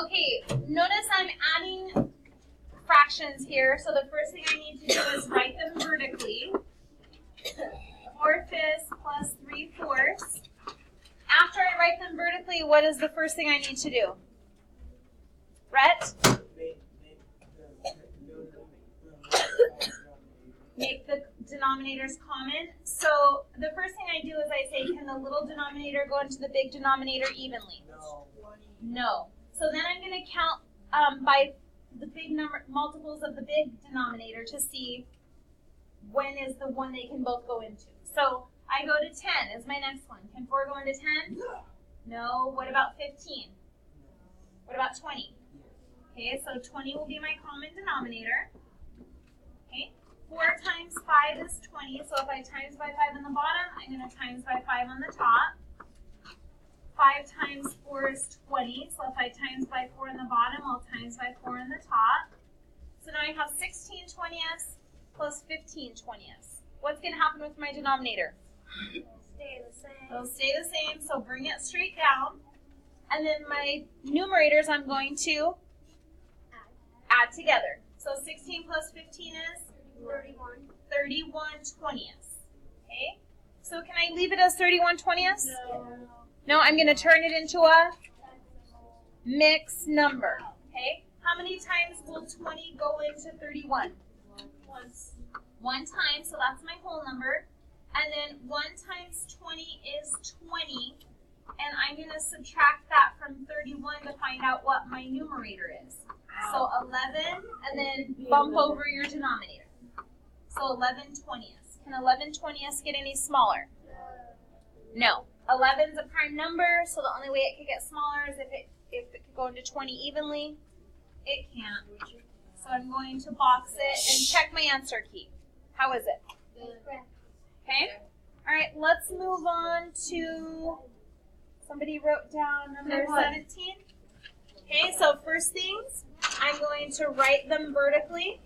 Okay, notice I'm adding fractions here, so the first thing I need to do is write them vertically. 4/5 plus 3/4. After I write them vertically, what is the first thing I need to do? Rhett? Make the denominators common. So the first thing I do is I say, can the little denominator go into the big denominator evenly? No. So then I'm going to count by the big number multiples of the big denominator to see when is the one they can both go into. So I go to 10 is my next one. Can 4 go into 10? No. What about 15? What about 20? Okay, so 20 will be my common denominator. Okay, 4 times 5 is 20. So if I times by 5 on the bottom, I'm going to times by 5 on the top. 5 times 4 is 20. So if I times by 4 on the bottom, I'll times by 4 on the top. So now I have 16 20ths plus 15 20ths. What's going to happen with my denominator? Stay the same. It'll stay the same, so bring it straight down. And then my numerators I'm going to add together. So 16 plus 15 is? 31. 31 20ths. Okay? So can I leave it as 31 20ths? No. No, I'm going to turn it into a mixed number. Okay? How many times will 20 go into 31? Once. One time, so that's my whole number. And then 1 times 20 is 20. And I'm going to subtract that from 31 to find out what my numerator is. So 11, and then bump over your denominator. So 11 20ths. Can 11 20ths get any smaller? No. 11 is a prime number, so the only way it could get smaller is if it could go into 20 evenly. It can't. So I'm going to box it and check my answer key. How is it? Okay. All right, let's move on to, somebody wrote down number 17. Okay, so first things, I'm going to write them vertically.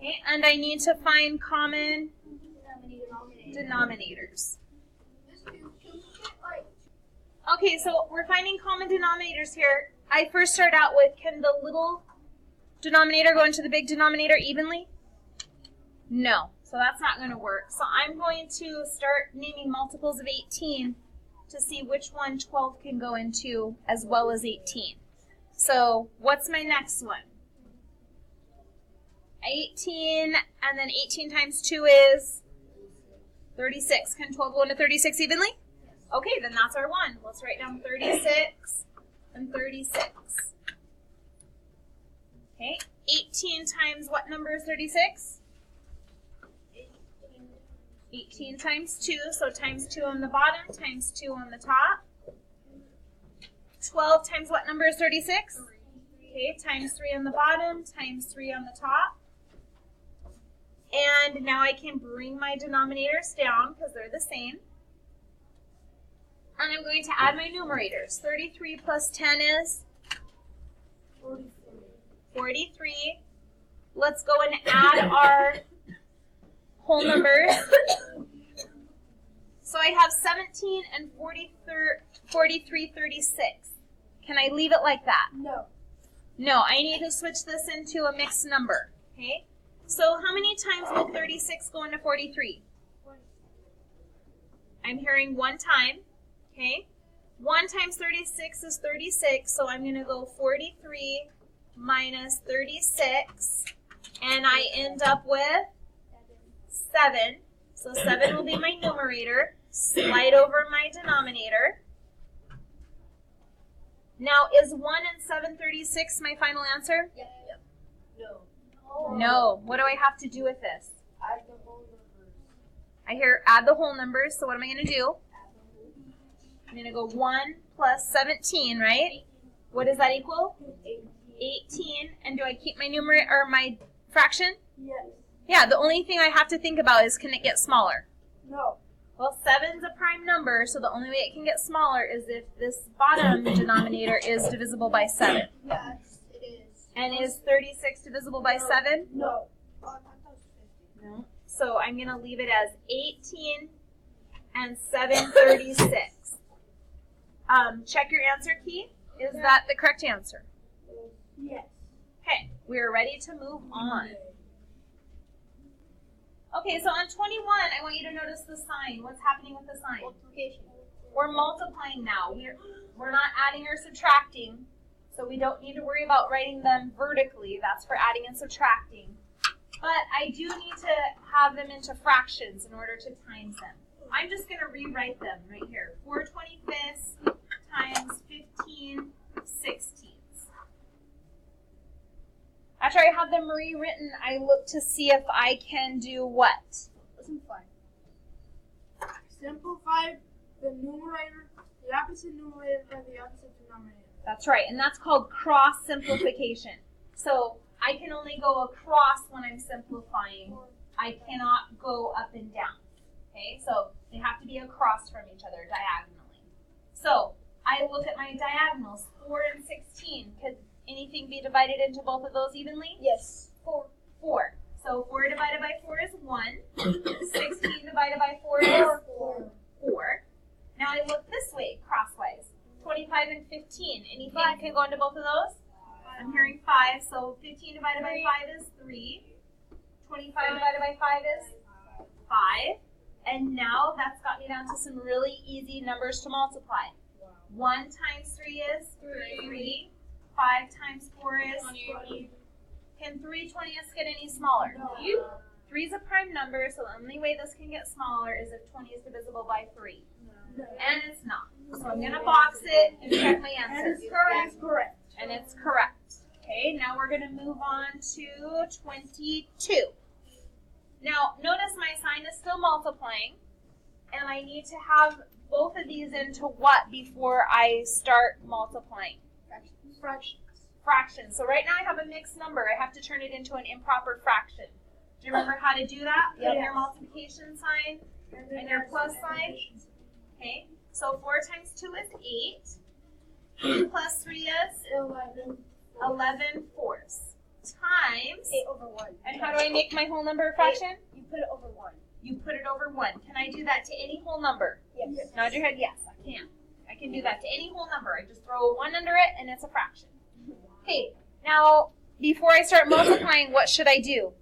Okay, and I need to find common denominators. Okay, so we're finding common denominators here. I first start out with, can the little denominator go into the big denominator evenly? No, so that's not going to work. So I'm going to start naming multiples of 18 to see which one 12 can go into as well as 18. So what's my next one? 18, and then 18 times 2 is 36. Can 12 go into 36 evenly? Okay, then that's our one. Let's write down 36 and 36. Okay, 18 times what number is 36? 18 times 2, so times 2 on the bottom, times 2 on the top. 12 times what number is 36? Okay, times 3 on the bottom, times 3 on the top. And now I can bring my denominators down because they're the same. And I'm going to add my numerators. 33 plus 10 is? 43. Let's go and add our whole numbers. So I have 17 and 43 36. Can I leave it like that? No. No, I need to switch this into a mixed number. Okay? So how many times will 36 go into 43? I'm hearing one time. Okay? 1 times 36 is 36, so I'm going to go 43 minus 36, and I end up with 7. So 7 will be my numerator. Slide over my denominator. Now, is 1 and 7 36 my final answer? Yep. No. No. What do I have to do with this? Add the whole numbers. I hear add the whole numbers, so what am I going to do? I'm going to go 1 plus 17, right? What does that equal? 18. And do I keep my numerator or my fraction? Yes. Yeah, the only thing I have to think about is, can it get smaller? No. Well, 7's a prime number, so the only way it can get smaller is if this bottom denominator is divisible by 7. Yes, it is. And is 36 divisible by 7? No. Oh, I thought that was 50. No. So I'm going to leave it as 18 and 7/36. Check your answer key. Is that the correct answer? Yes. Okay, we're ready to move on. Okay, so on 21, I want you to notice the sign. What's happening with the sign? Multiplication. We're multiplying now. We're not adding or subtracting, so we don't need to worry about writing them vertically. That's for adding and subtracting. But I do need to have them into fractions in order to times them. I'm just going to rewrite them right here. 4/25 times 15/16. After I have them rewritten, I look to see if I can do what? Simplify. Simplify the numerator, the opposite numerator by the opposite denominator. That's right, and that's called cross simplification. So I can only go across when I'm simplifying. I cannot go up and down. Okay, so they have to be across from each other diagonally. So I look at my diagonals, 4 and 16. Could anything be divided into both of those evenly? Yes. 4. So 4 divided by 4 is 1. 16 divided by 4 is 4. Now I look this way, crosswise. 25 and 15. Anything can go into both of those? I'm hearing 5. So 15 divided by 5 is 3. 25 divided by 5 is 5. And now that's got me down to some really easy numbers to multiply. 1 times 3 is 3. 5 times 4 is 20. Can 3/20ths get any smaller? No. 3 is a prime number, so the only way this can get smaller is if 20 is divisible by 3. No. And it's not. So I'm going to box it and check my answer. Correct. And it's correct. Okay, now we're going to move on to 22. Now, notice my sign is still multiplying, and I need to have both of these into what before I start multiplying? Fractions. So right now I have a mixed number. I have to turn it into an improper fraction. Do you remember how to do that? Put in your multiplication sign and your plus sign. Okay, so 4 times 2 is 8. Plus 3 is 11 fourths. Times 8/1. And how do I make my whole number a fraction? You put it over 1. You put it over 1. Can I do that to any whole number? Yes. Nod your head, yes, I can. I can do that to any whole number. I just throw a 1 under it and it's a fraction. Okay, now before I start multiplying, what should I do?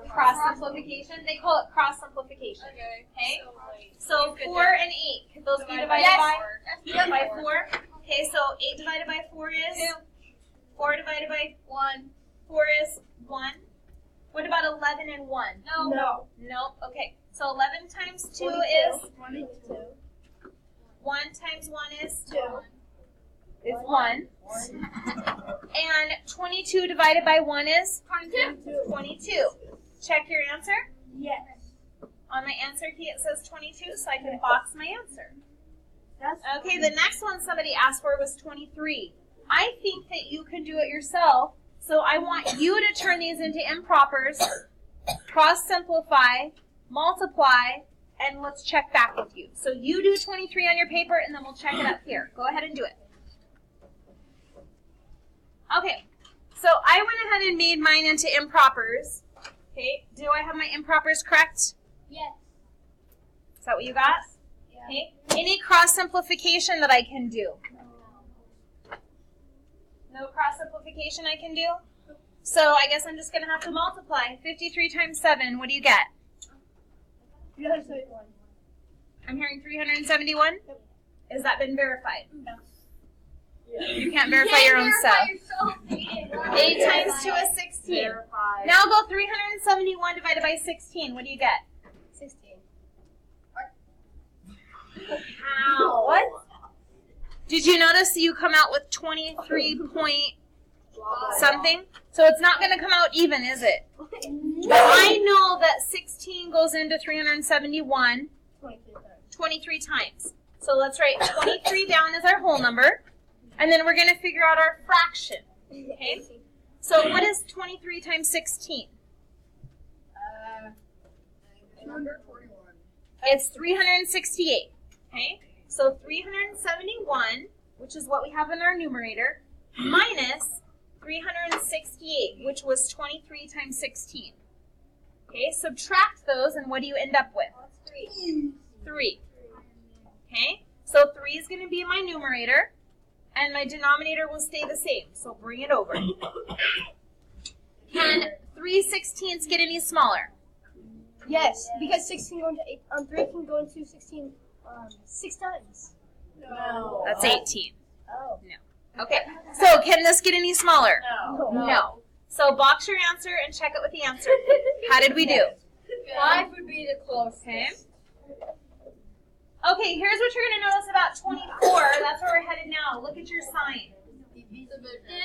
Cross simplification. They call it cross simplification. Okay? So 4 and 8, could those be divided by 4? Okay, so 8 divided by 4 is 2. 4 divided by 1. 4 is 1. What about 11 and 1? No. Nope. Okay. So 11 times 2 is 22. 1 times 1 is 2. Is 1. And 22 divided by 1 is 22. Check your answer. Yes. On my answer key it says 22, so I can box my answer. Okay, the next one somebody asked for was 23. I think that you can do it yourself, so I want you to turn these into impropers, cross-simplify, multiply, and let's check back with you. So you do 23 on your paper, and then we'll check it up here. Go ahead and do it. Okay, so I went ahead and made mine into impropers. Okay, do I have my impropers correct? Yes. Is that what you got? Yeah. Okay, any cross-simplification that I can do? No cross-simplification I can do? So I guess I'm just going to have to multiply. 53 times 7, what do you get? 371. I'm hearing 371? Yep. Has that been verified? No. You can't verify your own self. 8 times 2 is 16. Now go 371 divided by 16. What do you get? 16. How? What? Did you notice that you come out with 23 point something? So it's not going to come out even, is it? I know that 16 goes into 371 23 times. So let's write 23 down as our whole number. And then we're going to figure out our fraction. Okay? So what is 23 times 16? 241. It's 368. Okay? So 371, which is what we have in our numerator, minus 368, which was 23 times 16. Okay, subtract those, and what do you end up with? 3. Okay, so 3 is going to be my numerator, and my denominator will stay the same, so bring it over. Can 3/16 get any smaller? Yes, because 16 going to 8, 3 can go into 16 6 times. No. That's 18. Oh. No. Okay, so can this get any smaller? No. No. So box your answer and check it with the answer. How did we do? 5 would be the closest. Okay. Okay, here's what you're going to notice about 24. That's where we're headed now. Look at your sign.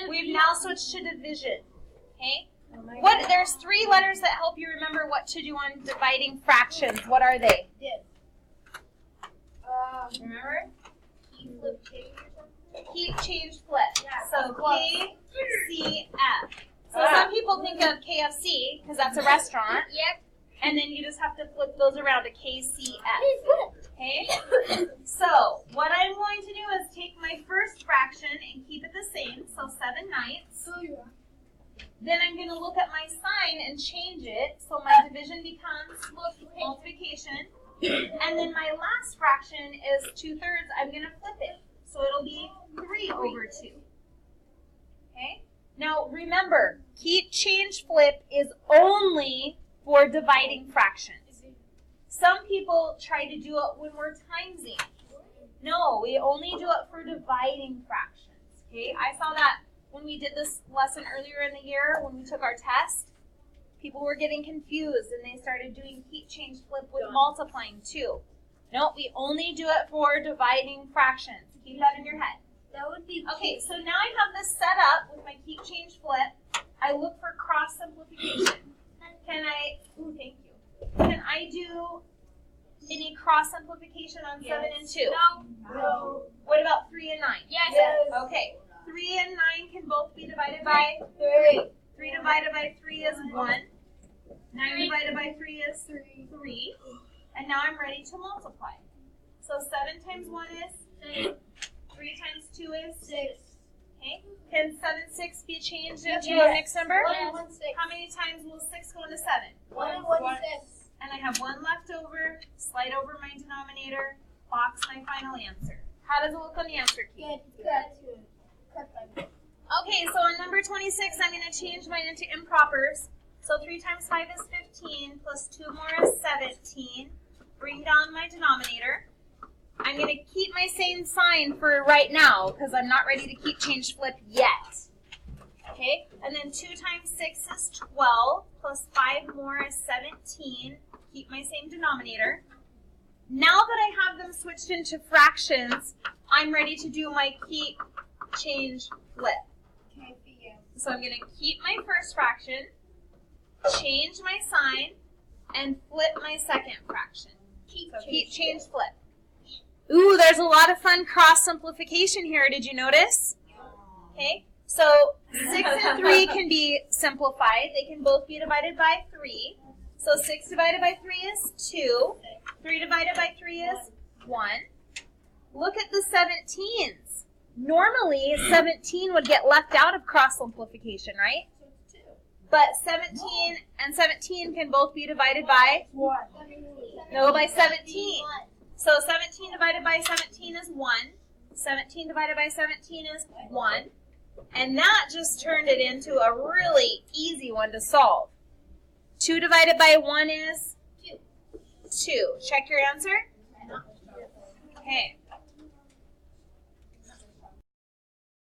We've now switched to division. Okay? There's 3 letters that help you remember what to do on dividing fractions. What are they? Remember? Keep, change, flip. So K, C, F. So some people think of KFC because that's a restaurant. Yep. And then you just have to flip those around to KCF. Okay? So what I'm going to do is take my first fraction and keep it the same, so 7/9. Then I'm going to look at my sign and change it, so my division becomes multiplication. And then my last fraction is 2/3. I'm going to flip it, so it'll be 3/2. Okay? Now remember, keep, change, flip is only for dividing fractions. Some people try to do it when we're timesing. No, we only do it for dividing fractions. Okay? I saw that when we did this lesson earlier in the year when we took our test. People were getting confused and they started doing keep, change, flip with multiplying too. No, we only do it for dividing fractions. Keep that in your head. That would be Okay, so now I have this set up with my keep, change, flip. I look for cross simplification. Can I, thank you. Can I do any cross simplification on 7 and 2? No. What about 3 and 9? Yes. Okay, 3 and 9 can both be divided by 3. 3 divided by 3 is 1. 9 divided by 3 is 3. And now I'm ready to multiply. So 7 times 1 is 3 times 2 is 6. Okay. Can 7 6 be changed into a mixed number? 1 and 1 6. How many times will 6 go into 7? 1 and 1 6. And I have 1 left over. Slide over my denominator. Box my final answer. How does it look on the answer key? Good. Okay, so on number 26, I'm going to change mine into impropers. So 3 times 5 is 15, plus 2 more is 17. Bring down my denominator. I'm going to keep my same sign for right now because I'm not ready to keep, change, flip yet. Okay, and then 2 times 6 is 12, plus 5 more is 17. Keep my same denominator. Now that I have them switched into fractions, I'm ready to do my keep, change, flip. So I'm going to keep my first fraction, change my sign, and flip my second fraction. So keep, change, flip. Ooh, there's a lot of fun cross simplification here. Did you notice? Okay, so 6 and 3 can be simplified. They can both be divided by 3. So 6 divided by 3 is 2. 3 divided by 3 is 1. Look at the 17s. Normally, 17 would get left out of cross simplification, right? But 17 and 17 can both be divided by? 1. No, by 17. So 17 divided by 17 is 1. 17 divided by 17 is 1. And that just turned it into a really easy one to solve. 2 divided by 1 is? 2. Check your answer. Okay.